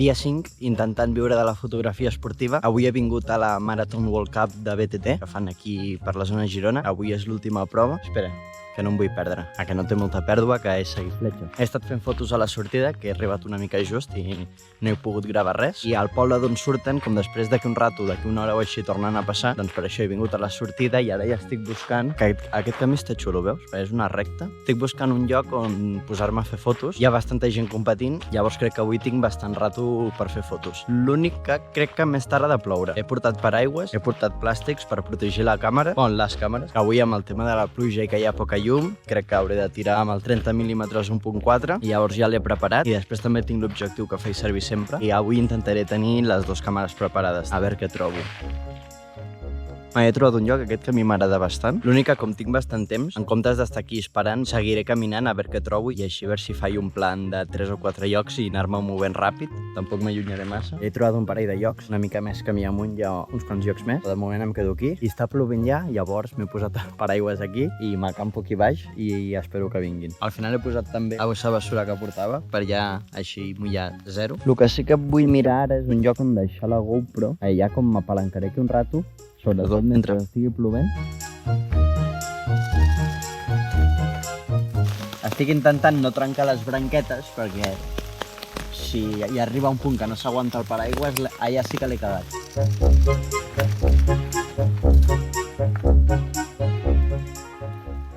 Dia 5, intentant viure de la fotografia esportiva. Avui he vingut a la Marathon World Cup de BTT, que fan aquí per la zona de Girona. Avui és l'última prova. Espera, que no em vull perdre. Que no té molta pèrdua, que és seguir fletxa. He estat fent fotos a la sortida, que he arribat una mica just i no he pogut gravar res. I al poble d'on surten, com després d'aquí un rato, d'aquí una hora o així tornen a passar, doncs per això he vingut a la sortida i ara ja estic buscant, que aquest camí està xulo, veus? És una recta. Estic buscant un lloc on posar-me a fer fotos. Hi ha bastanta gent competint, llavors crec que avui tinc bastant rato per fer fotos. L'únic que crec que més tard ha de ploure. He portat paraigües, he portat plàstics per protegir la càmera, les càmeres. Avui amb el tema de la pluja i que hi ha poca llum, crec que hauré de tirar amb el 30 mm 1.4 i llavors ja l'he preparat i després també tinc l'objectiu que faig servir sempre i avui intentaré tenir les dues càmeres preparades, a veure què trobo. He trobat un lloc, aquest camí m'agrada bastant. L'únic que com tinc bastant temps, en comptes d'estar aquí esperant, seguiré caminant a veure què trobo i així a veure si faig un plan de 3 o 4 llocs i anar-me movent ràpid. Tampoc m'allunyaré massa. He trobat un parell de llocs, una mica més camí amunt, hi ha uns quants llocs més. De moment em quedo aquí i està plovent ja, llavors m'he posat paraigües aquí i m'acampo aquí baix i espero que vinguin. Al final he posat també la bossa de bessura que portava per ja així mullar zero. El que sí que vull mirar ara és un lloc on deixar la GoPro. Ja com m'apalancaré aquí un rato, sobretot mentre estigui plovent. Estic intentant no trencar les branquetes perquè si hi arriba un punt que no s'aguanta el paraigües, allà sí que l'he cagat.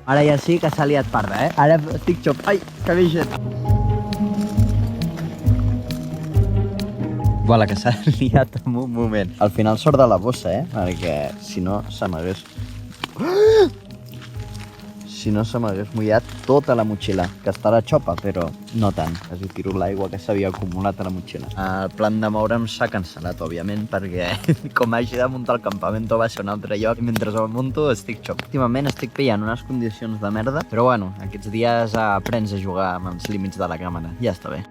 Ara ja sí que s'ha liat parda, Ara estic xop. Ai, que ve gent. Voilà, que s'ha liat en un moment. Al final sort de la bossa, perquè si no se m'hagués... Si no se m'hagués mullat tota la motxilla, que estarà xopa, però no tant. Quasi tiro l'aigua que s'havia acumulat a la motxilla. El plan de moure'm s'ha cancel·lat, òbviament, perquè com hagi de muntar el campamento va ser un altre lloc i mentre el munto estic xop. Últimament estic pillant unes condicions de merda, però bueno, aquests dies aprens a jugar amb els límits de la càmera. Ja està bé.